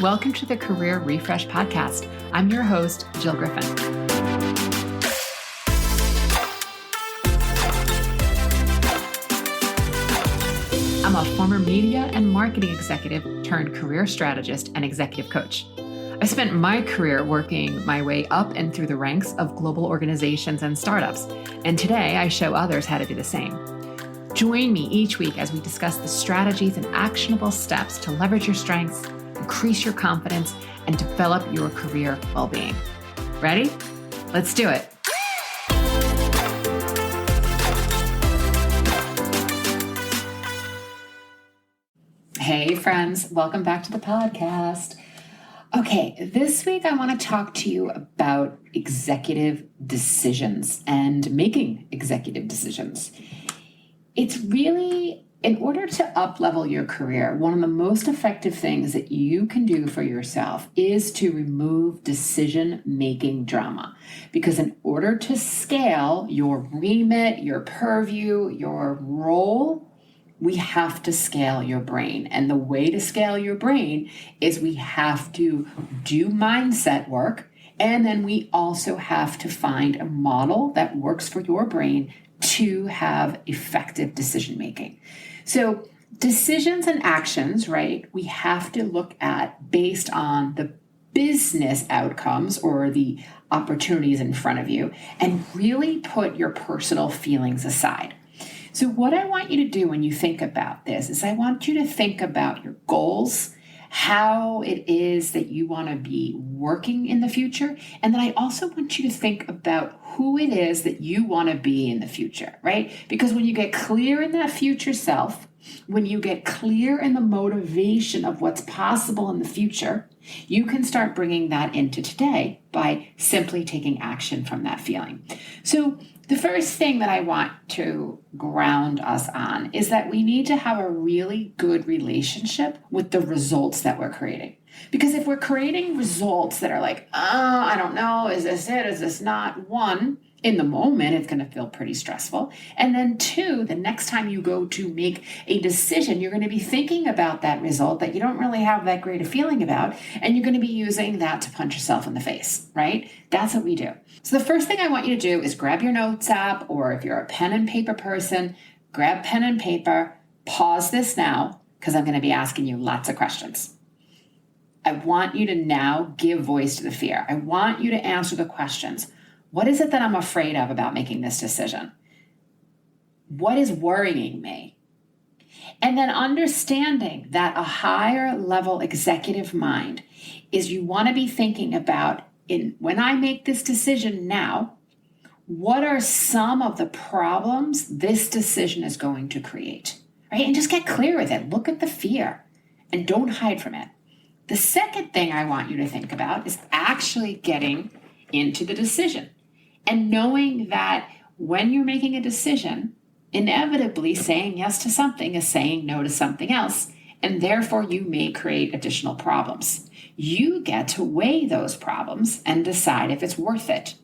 Welcome to the Career Refresh Podcast. I'm your host, Jill Griffin. I'm a former media and marketing executive turned career strategist and executive coach. I spent my career working my way up and through the ranks of global organizations and startups, and today I show others how to do the same. Join me each week as we discuss the strategies and actionable steps to leverage your strengths, increase your confidence, and develop your career well-being. Ready? Let's do it. Hey friends, welcome back to the podcast. Okay, this week I want to talk to you about executive decisions and making executive decisions. It's really, in order to up-level your career, one of the most effective things that you can do for yourself is to remove decision-making drama. Because in order to scale your remit, your purview, your role, we have to scale your brain. And the way to scale your brain is we have to do mindset work, and then we also have to find a model that works for your brain to have effective decision making. So decisions and actions, right, we have to look at based on the business outcomes or the opportunities in front of you, and really put your personal feelings aside. So what I want you to do when you think about this is I want you to think about your goals, how it is that you want to be working in the future. And then I also want you to think about who it is that you want to be in the future, right? Because when you get clear in that future self, when you get clear in the motivation of what's possible in the future, you can start bringing that into today by simply taking action from that feeling. So the first thing that I want to ground us on is that we need to have a really good relationship with the results that we're creating. Because if we're creating results that are like, I don't know, is this it? Is this not? One, in the moment, it's going to feel pretty stressful. And then two, the next time you go to make a decision, you're going to be thinking about that result that you don't really have that great a feeling about, and you're going to be using that to punch yourself in the face, right? That's what we do. So the first thing I want you to do is grab your notes app, or if you're a pen and paper person, grab pen and paper, pause this now, because I'm going to be asking you lots of questions. I want you to now give voice to the fear. I want you to answer the questions. What is it that I'm afraid of about making this decision? What is worrying me? And then understanding that a higher level executive mind is you want to be thinking about, when I make this decision now, what are some of the problems this decision is going to create, right? And just get clear with it. Look at the fear and don't hide from it. The second thing I want you to think about is actually getting into the decision and knowing that when you're making a decision, inevitably saying yes to something is saying no to something else, and therefore you may create additional problems. You get to weigh those problems and decide if it's worth it.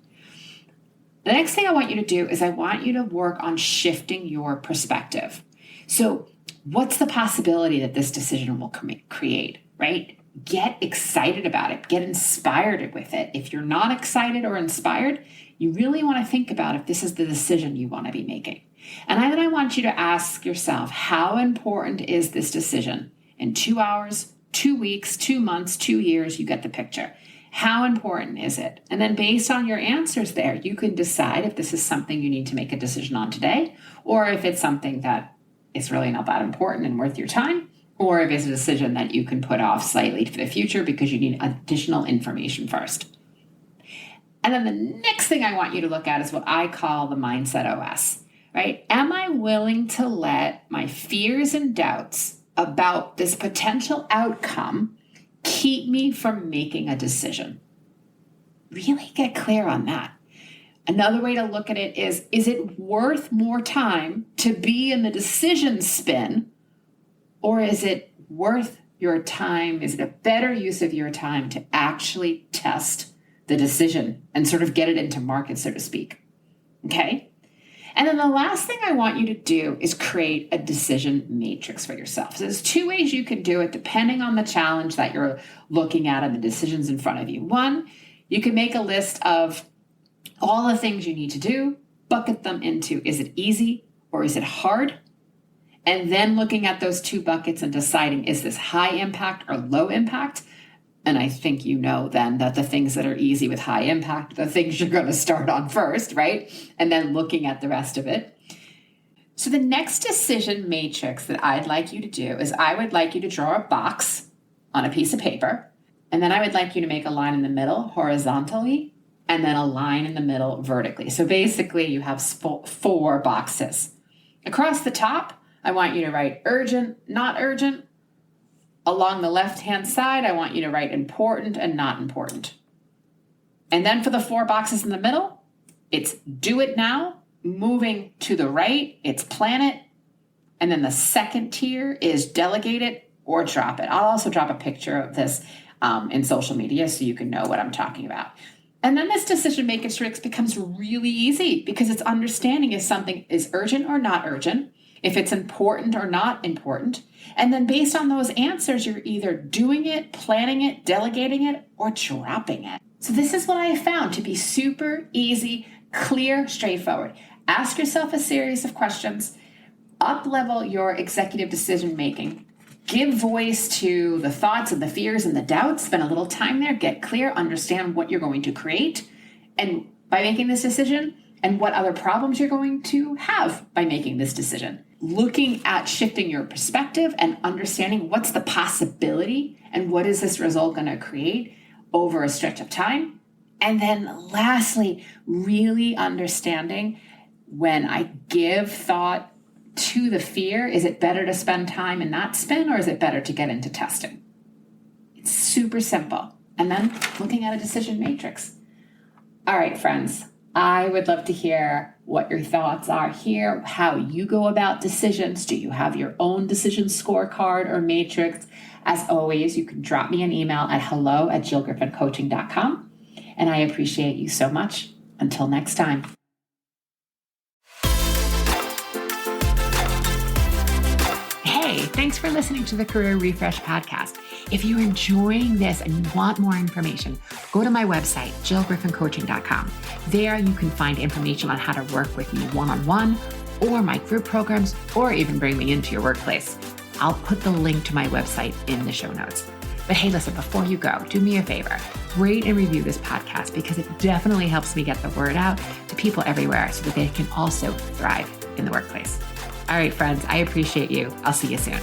The next thing I want you to do is I want you to work on shifting your perspective. So what's the possibility that this decision will create, right? Get excited about it. Get inspired with it. If you're not excited or inspired, you really want to think about if this is the decision you want to be making. And then I want you to ask yourself, how important is this decision? In 2 hours, 2 weeks, 2 months, 2 years, you get the picture. How important is it? And then based on your answers there, you can decide if this is something you need to make a decision on today, or if it's something that is really not that important and worth your time, or if it's a decision that you can put off slightly for the future because you need additional information first. And then the next thing I want you to look at is what I call the Mindset OS, right? Am I willing to let my fears and doubts about this potential outcome keep me from making a decision? Really get clear on that. Another way to look at it is it worth more time to be in the decision spin, or is it worth your time? Is it a better use of your time to actually test the decision and sort of get it into market, so to speak? Okay? And then the last thing I want you to do is create a decision matrix for yourself. So there's two ways you can do it depending on the challenge that you're looking at and the decisions in front of you. One, you can make a list of all the things you need to do, bucket them into, is it easy or is it hard? And then looking at those two buckets and deciding, is this high impact or low impact? And I think you know then that the things that are easy with high impact, the things you're going to start on first, right? And then looking at the rest of it. So the next decision matrix that I'd like you to do is I would like you to draw a box on a piece of paper. And then I would like you to make a line in the middle horizontally and then a line in the middle vertically. So basically you have 4 boxes. Across the top, I want you to write urgent, not urgent. Along the left-hand side, I want you to write important and not important. And then for the 4 boxes in the middle, it's do it now. Moving to the right, it's plan it. And then the second tier is delegate it or drop it. I'll also drop a picture of this in social media so you can know what I'm talking about. And then this decision matrix becomes really easy because it's understanding if something is urgent or not urgent, if it's important or not important. And then based on those answers, you're either doing it, planning it, delegating it, or dropping it. So this is what I have found to be super easy, clear, straightforward. Ask yourself a series of questions, up-level your executive decision making, give voice to the thoughts and the fears and the doubts, spend a little time there, get clear, understand what you're going to create, and by making this decision, and what other problems you're going to have by making this decision. Looking at shifting your perspective and understanding what's the possibility and what is this result going to create over a stretch of time. And then lastly, really understanding when I give thought to the fear, is it better to spend time and not spin, or is it better to get into testing? It's super simple. And then looking at a decision matrix. All right, friends. I would love to hear what your thoughts are here, how you go about decisions. Do you have your own decision scorecard or matrix? As always, you can drop me an email at hello@jillgriffincoaching.com. And I appreciate you so much. Until next time. Hey, thanks for listening to the Career Refresh Podcast. If you're enjoying this and you want more information, go to my website, jillgriffincoaching.com. There you can find information on how to work with me one-on-one or my group programs, or even bring me into your workplace. I'll put the link to my website in the show notes. But hey, listen, before you go, do me a favor, rate and review this podcast because it definitely helps me get the word out to people everywhere so that they can also thrive in the workplace. All right, friends, I appreciate you. I'll see you soon.